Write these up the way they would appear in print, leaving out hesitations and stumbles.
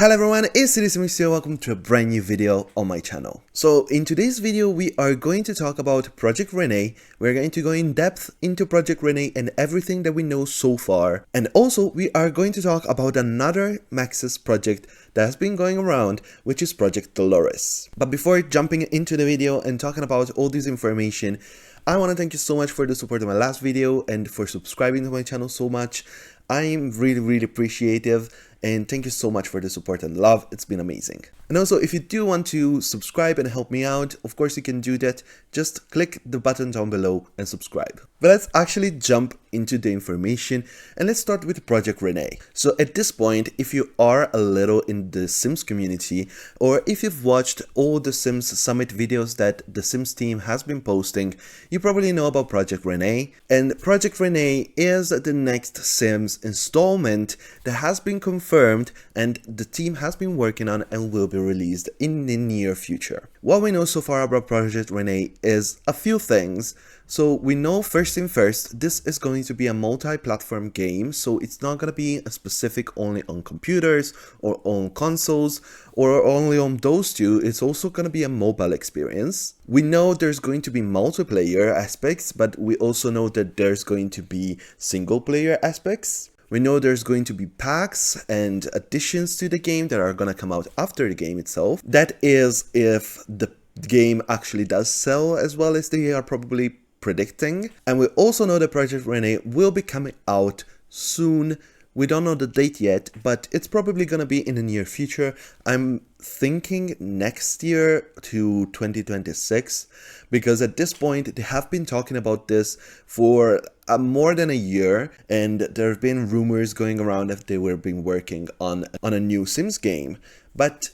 Hello everyone, it's Simmuz here. Welcome to a brand new video on my channel. So in today's video, we are going to talk about Project Rene. We're going to go in depth into Project Rene and everything that we know so far. And also we are going to talk about another Maxis project that has been going around, which is Project Dolores. But before jumping into the video and talking about all this information, I want to thank you so much for the support of my last video and for subscribing to my channel so much. I'm really appreciative, and thank you so much for the support and love. It's been amazing. And also, if you do want to subscribe and help me out, of course you can do that. Just click the button down below and subscribe. But let's actually jump into the information, and let's start with Project Rene. So at this point, if you are a little in the Sims community, or if you've watched all the Sims Summit videos that the Sims team has been posting, you probably know about Project Rene. And Project Rene is the next Sims installment that has been confirmed and the team has been working on and will be released in the near future. What we know so far about Project Rene is a few things. So we know first thing first, this is going to be a multi-platform game, so it's not going to be a specific only on computers or on consoles or only on those two. It's also going to be a mobile experience. We know there's going to be multiplayer aspects, but we also know that there's going to be single player aspects. We know there's going to be packs and additions to the game that are going to come out after the game itself. That is if the game actually does sell as well as they are probably predicting. And we also know that Project Rene will be coming out soon. We don't know the date yet, but it's probably going to be in the near future. I'm thinking next year to 2026, because at this point they have been talking about this for more than a year, and there have been rumors going around that they were been working on a new Sims game. But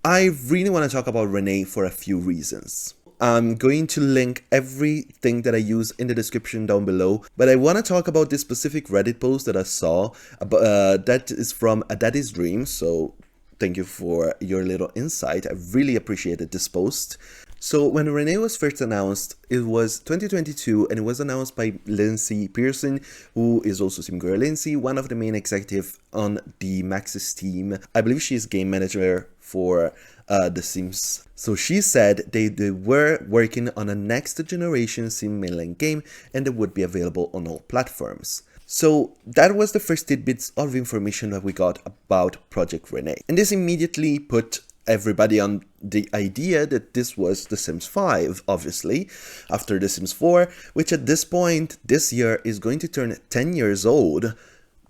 I really want to talk about Rene for a few reasons. I'm going to link everything that I use in the description down below, but I want to talk about this specific Reddit post that I saw, that is from A Daddy's Dream, so thank you for your little insight. I really appreciated this post. So when Rene was first announced, it was 2022, and it was announced by Lindsay Pearson, who is also SimGirl Lindsay, one of the main executives on the Maxis team. I believe she is game manager for the Sims. So she said they were working on a next generation Sim mainline game, and it would be available on all platforms. So that was the first tidbits of information that we got about Project Rene. And this immediately put everybody on the idea that this was The Sims 5, obviously, after The Sims 4, which at this point, this year, is going to turn 10 years old.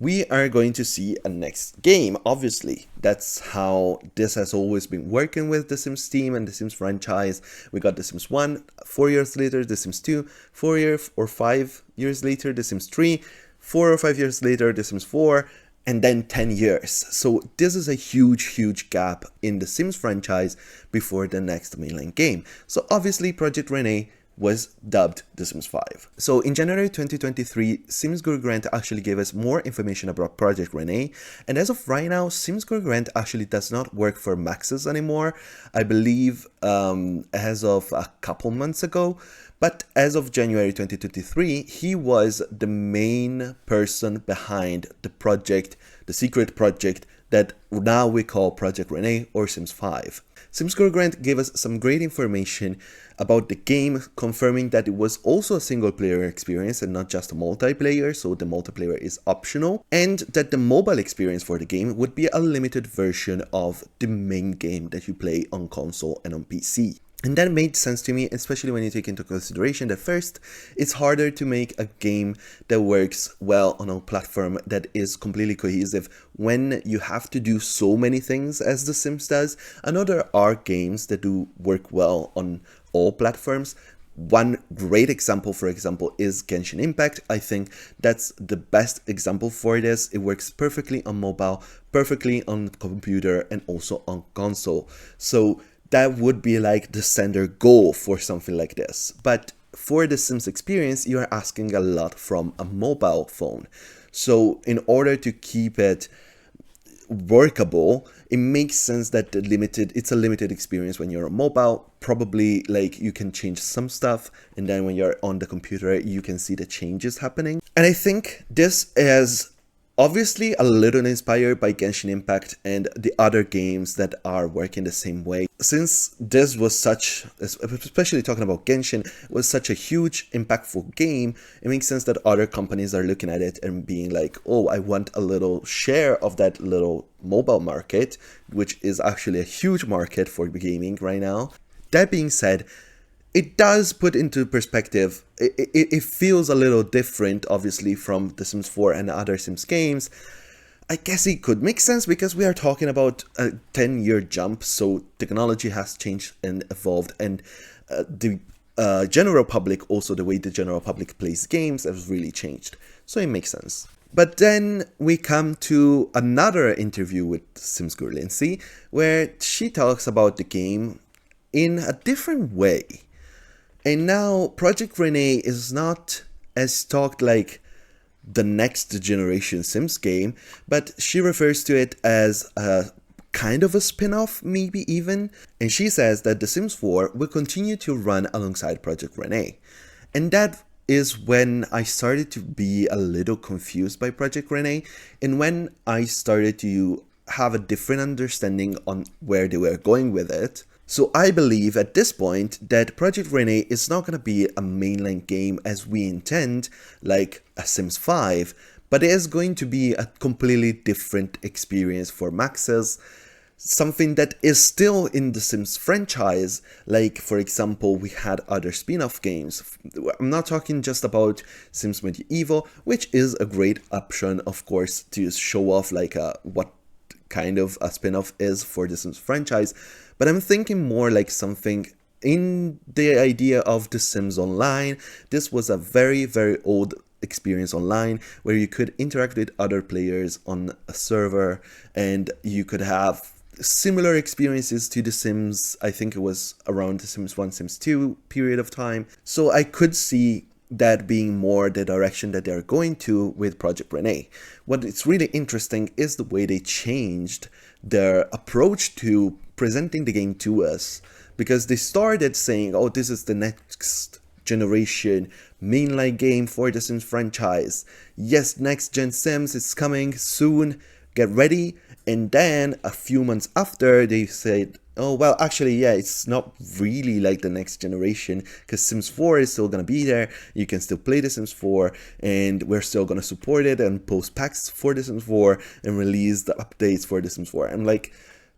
We are going to see a next game, obviously. That's how this has always been working with the Sims team and the Sims franchise. We got The Sims 1, 4 years later, The Sims 2, 4 years or 5 years later, The Sims 3, 4 or 5 years later, The Sims 4, and then 10 years. So this is a huge gap in the Sims franchise before the next mainline game. So obviously Project Rene was dubbed The Sims 5. So in January 2023, Sims Grant actually gave us more information about Project Rene, and as of right now, Sims Grant actually does not work for Maxis anymore. I believe as of a couple months ago, but as of January 2023, he was the main person behind the project, the secret project that now we call Project Rene or Sims 5. Sims Grant gave us some great information about the game, confirming that it was also a single player experience and not just a multiplayer, so the multiplayer is optional, and that the mobile experience for the game would be a limited version of the main game that you play on console and on PC. And that made sense to me, especially when you take into consideration that first, it's harder to make a game that works well on a platform that is completely cohesive when you have to do so many things as The Sims does. I know there are games that do work well on all platforms. One great example, for example, is Genshin Impact. I think that's the best example for this. It works perfectly on mobile, perfectly on computer, and also on console. So that would be like the standard goal for something like this. But for the Sims experience, you are asking a lot from a mobile phone. So in order to keep it workable, it makes sense that it's a limited experience when you're on mobile. Probably like you can change some stuff, and then when you're on the computer, you can see the changes happening. And I think this is Obviously a little inspired by Genshin Impact and the other games that are working the same way. Since this was such, especially talking about Genshin, was such a huge, impactful game, it makes sense that other companies are looking at it and being like, oh, I want a little share of that little mobile market, which is actually a huge market for gaming right now. That being said, it does put into perspective, it feels a little different, obviously, from The Sims 4 and other Sims games. I guess it could make sense because we are talking about a 10-year jump, so technology has changed and evolved, and the general public, also the way the general public plays games, has really changed. So it makes sense. But then we come to another interview with Sims Girl Lindsay, where she talks about the game in a different way. And now Project Rene is not as talked like the next generation Sims game, but she refers to it as a kind of a spin-off, maybe even. And she says that The Sims 4 will continue to run alongside Project Rene. And that is when I started to be a little confused by Project Rene, and when I started to have a different understanding on where they were going with it. So I believe at this point that Project Rene is not going to be a mainline game as we intend, like a Sims 5, but it is going to be a completely different experience for Maxes, something that is still in the Sims franchise, like for example we had other spin-off games. I'm not talking just about Sims Medieval, which is a great option, of course, to show off like what kind of a spin-off is for the Sims franchise, but I'm thinking more like something in the idea of The Sims Online. This was a very, very old experience online where you could interact with other players on a server and you could have similar experiences to The Sims. I think it was around The Sims 1, Sims 2 period of time. So I could see that being more the direction that they're going to with Project Rene. What is really interesting is the way they changed their approach to presenting the game to us, because they started saying, oh, this is the next generation mainline game for the Sims franchise. Yes, next gen Sims is coming soon, get ready. And then a few months after, they said, oh, well, actually, yeah, it's not really like the next generation, because Sims 4 is still going to be there. You can still play The Sims 4, and we're still going to support it and post packs for The Sims 4 and release the updates for The Sims 4. I'm like,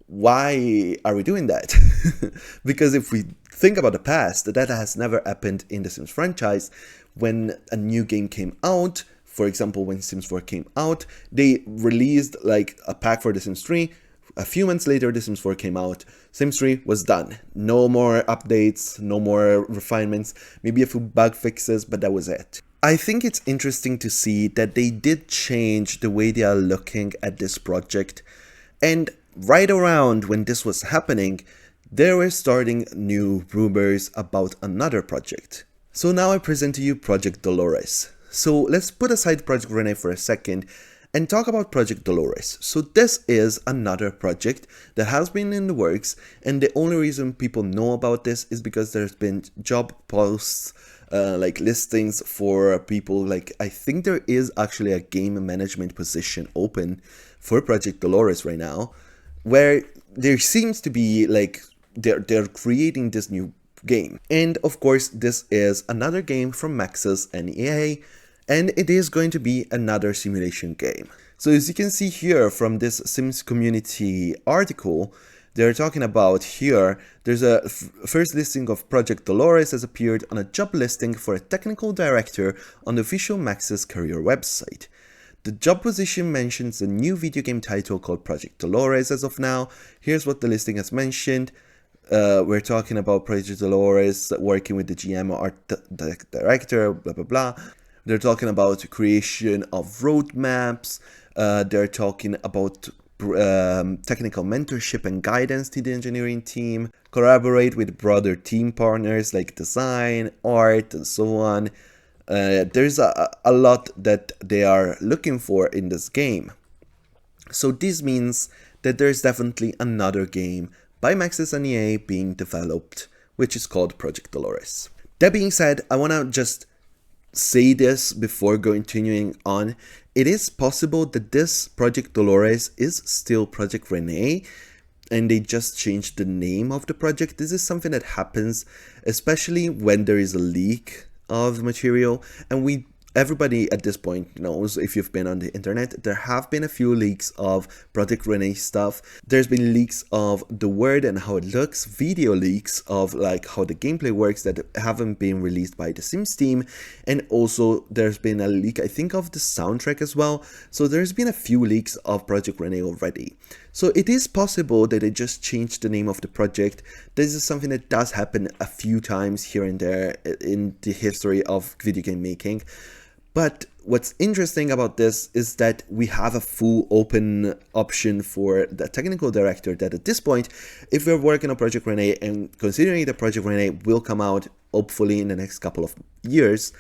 why are we doing that? Because if we think about the past, that has never happened in the Sims franchise. When a new game came out, for example, when Sims 4 came out, they released like a pack for The Sims 3. A few months later, The Sims 4 came out. Sims 3 was done. No more updates, no more refinements, maybe a few bug fixes, but that was it. I think it's interesting to see that they did change the way they are looking at this project. And right around when this was happening, there were starting new rumors about another project. So now I present to you Project Dolores. So let's put aside Project Rene for a second and talk about Project Dolores. So this is another project that has been in the works, and the only reason people know about this is because there's been job posts, like listings for people. Like, I think there is actually a game management position open for Project Dolores right now, where there seems to be like they're creating this new game. And of course, this is another game from Maxis and EA, and it is going to be another simulation game. So as you can see here from this Sims community article, they're talking about here, there's a first listing of Project Dolores has appeared on a job listing for a technical director on the official Maxis career website. The job position mentions a new video game title called Project Dolores as of now. Here's what the listing has mentioned. We're talking about Project Dolores working with the GM or art director, blah, blah, blah. They're talking about creation of roadmaps. They're talking about technical mentorship and guidance to the engineering team. Collaborate with broader team partners like design, art, and so on. There's a lot that they are looking for in this game. So this means that there's definitely another game by Maxis and EA being developed, which is called Project Dolores. That being said, I want to just say this before continuing on, it is possible that this Project Dolores is still Project Rene, and they just changed the name of the project. This is something that happens, especially when there is a leak of material, and everybody at this point knows, if you've been on the internet, there have been a few leaks of Project Rene stuff. There's been leaks of the word and how it looks, video leaks of like how the gameplay works that haven't been released by the Sims team, and also there's been a leak, I think, of the soundtrack as well. So there's been a few leaks of Project Rene already. So it is possible that they just changed the name of the project. This is something that does happen a few times here and there in the history of video game making. But what's interesting about this is that we have a full open option for the technical director, that at this point, if we're working on Project Rene and considering that Project Rene will come out hopefully in the next couple of years,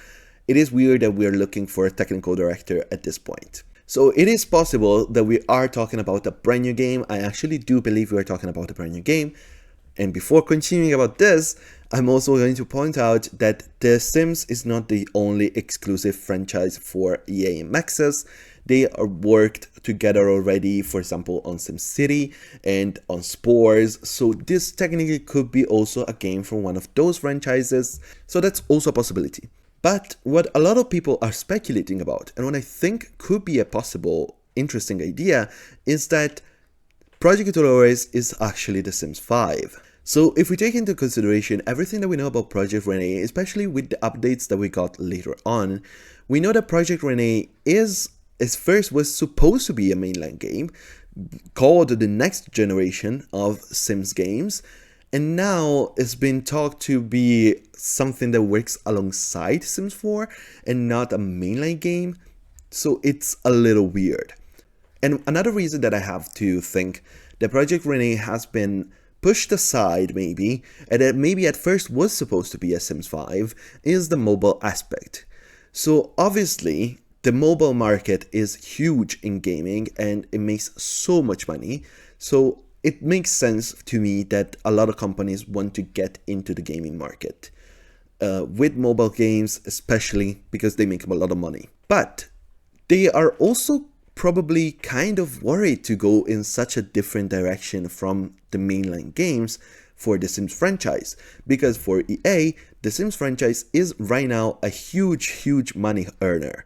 it is weird that we're looking for a technical director at this point. So it is possible that we are talking about a brand new game. I actually do believe we are talking about a brand new game. And before continuing about this, I'm also going to point out that The Sims is not the only exclusive franchise for EA and Maxis. They are worked together already, for example, on SimCity and on Spores. So this technically could be also a game from one of those franchises. So that's also a possibility. But what a lot of people are speculating about, and what I think could be a possible interesting idea, is that Project Dolores is actually The Sims 5. So if we take into consideration everything that we know about Project Rene, especially with the updates that we got later on, we know that Project Rene first was supposed to be a mainline game called the next generation of Sims games, and now it's been talked to be something that works alongside Sims 4 and not a mainline game. So it's a little weird. And another reason that I have to think that Project Rene has been pushed aside maybe, and that maybe at first was supposed to be a Sims 5, is the mobile aspect. So obviously, the mobile market is huge in gaming and it makes so much money. So it makes sense to me that a lot of companies want to get into the gaming market with mobile games, especially because they make a lot of money. But they are also probably kind of worried to go in such a different direction from the mainline games for the Sims franchise, because for EA, the Sims franchise is right now a huge money earner.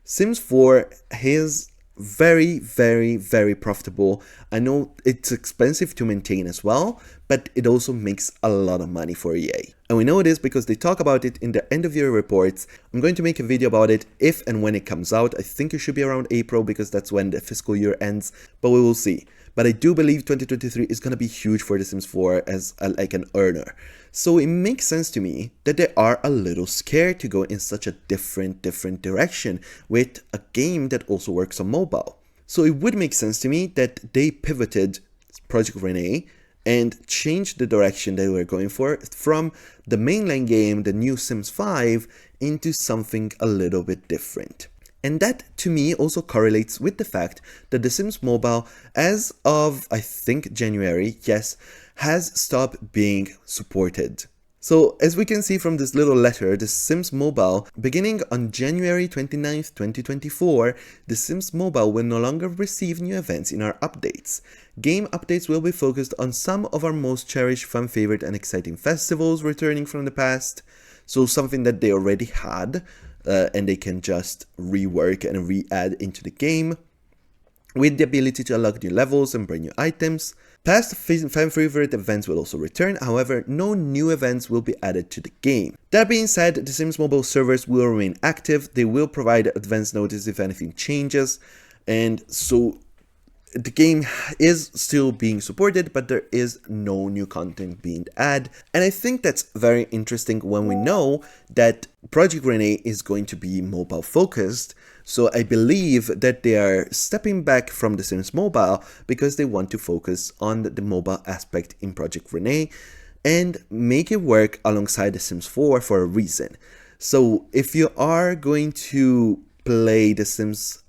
Sims 4 is very profitable. I know it's expensive to maintain as well, but it also makes a lot of money for EA. And we know this because they talk about it in the end of year reports. I'm going to make a video about it if and when it comes out. I think it should be around April because that's when the fiscal year ends, but we will see. But I do believe 2023 is going to be huge for The Sims 4 as like an earner. So it makes sense to me that they are a little scared to go in such a different direction with a game that also works on mobile. So it would make sense to me that they pivoted Project Rene and changed the direction they were going for from the mainline game, the new Sims 5, into something a little bit different. And that, to me, also correlates with the fact that The Sims Mobile, as of, I think, January, yes, has stopped being supported. So, as we can see from this little letter, The Sims Mobile, beginning on January 29th, 2024, The Sims Mobile will no longer receive new events in our updates. Game updates will be focused on some of our most cherished, fan favorite, and exciting festivals returning from the past. So, something that they already had. And they can just rework and re-add into the game, with the ability to unlock new levels and brand new items. Past fan favorite events will also return, however, no new events will be added to the game. That being said, the Sims Mobile servers will remain active. They will provide advance notice if anything changes, and so the game is still being supported, but there is no new content being added. And I think that's very interesting when we know that Project Rene is going to be mobile focused. So I believe that they are stepping back from The Sims Mobile because they want to focus on the mobile aspect in Project Rene and make it work alongside The Sims 4 for a reason. So if you are going to play The Sims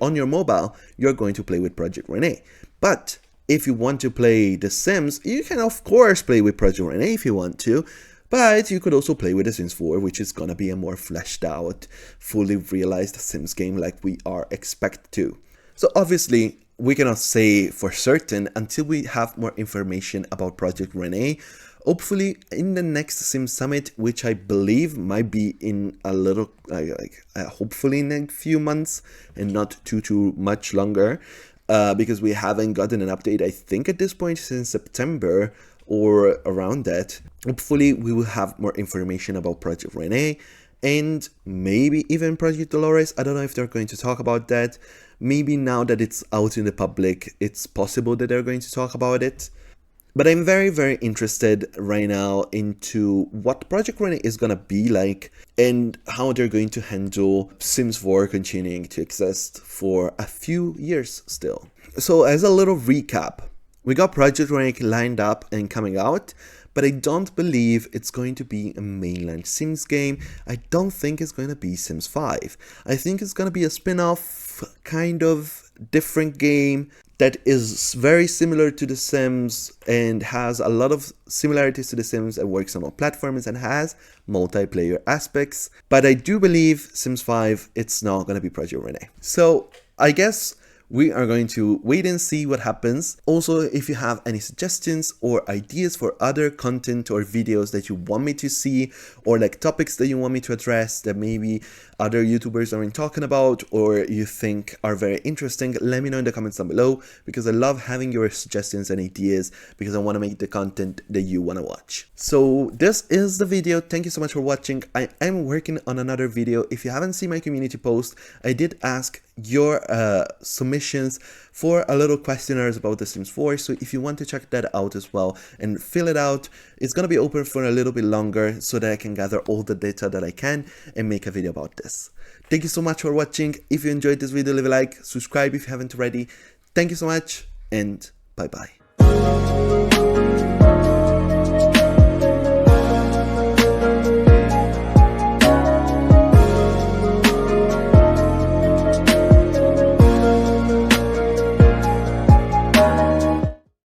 on your mobile, you're going to play with Project Rene. But if you want to play The Sims, you can of course play with Project Rene if you want to, But you could also play with the Sims 4, which is gonna be a more fleshed out, fully realized Sims game like we are expected to. So obviously, we cannot say for certain until we have more information about Project Rene. Hopefully in the next Sim Summit, which I believe might be in a little, hopefully in a few months and not too much longer, because we haven't gotten an update, I think at this point since September or around that. Hopefully we will have more information about Project Rene and maybe even Project Dolores. I don't know if they're going to talk about that. Maybe now that it's out in the public, it's possible that they're going to talk about it. But I'm very interested right now into what Project Rene is gonna be like and how they're going to handle Sims 4 continuing to exist for a few years still. So as a little recap, we got Project Rene lined up and coming out, but I don't believe it's going to be a mainline Sims game. I don't think it's going to be Sims 5. I think it's going to be a spin-off, kind of different game that is very similar to The Sims and has a lot of similarities to The Sims and works on all platforms and has multiplayer aspects. But I do believe Sims 5, it's not going to be Project Rene. So I guess we are going to wait and see what happens. Also, if you have any suggestions or ideas for other content or videos that you want me to see, or like topics that you want me to address that maybe other YouTubers aren't talking about or you think are very interesting, let me know in the comments down below, because I love having your suggestions and ideas because I want to make the content that you want to watch. So this is the video. Thank you so much for watching. I am working on another video. If you haven't seen my community post, I did ask your submissions for a little questionnaires about The Sims 4, so if you want to check that out as well and fill it out, it's gonna be open for a little bit longer so that I can gather all the data that I can and make a video about this. Thank you so much for watching. If you enjoyed this video, leave a like, subscribe if you haven't already. Thank you so much and bye bye.